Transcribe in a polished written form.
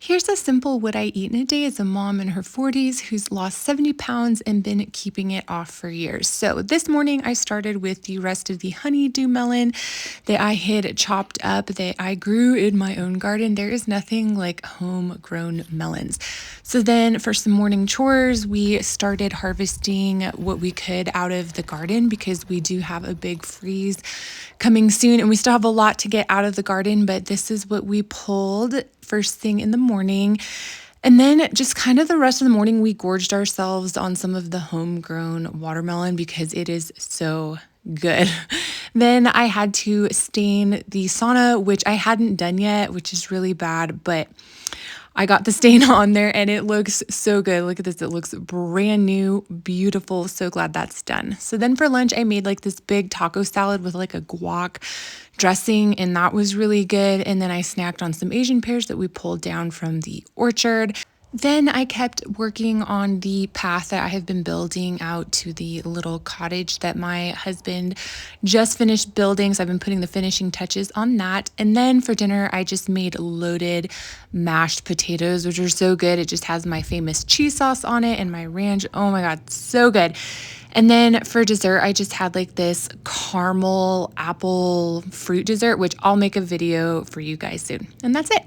Here's a simple what I eat in a day as a mom in her 40s who's lost 70 pounds and been keeping it off for years. So this morning I started with the rest of the honeydew melon that I had chopped up that I grew in my own garden. There is nothing like homegrown melons. So then for some morning chores, we started harvesting what we could out of the garden because we do have a big freeze coming soon and we still have a lot to get out of the garden, but this is what we pulled first thing in the morning. And then just kind of the rest of the morning, we gorged ourselves on some of the homegrown watermelon because it is so good. Then I had to stain the sauna, which I hadn't done yet, which is really bad, but I got the stain on there and it looks so good. Look at this. It looks brand new, beautiful. So glad that's done. So then for lunch, I made like this big taco salad with like a guac dressing, and that was really good. And then I snacked on some Asian pears that we pulled down from the orchard. Then I kept working on the path that I have been building out to the little cottage that my husband just finished building. So I've been putting the finishing touches on that. And then for dinner, I just made loaded mashed potatoes, which are so good. It just has my famous cheese sauce on it and my ranch. Oh my God, so good. And then for dessert, I just had like this caramel apple fruit dessert, which I'll make a video for you guys soon. And that's it.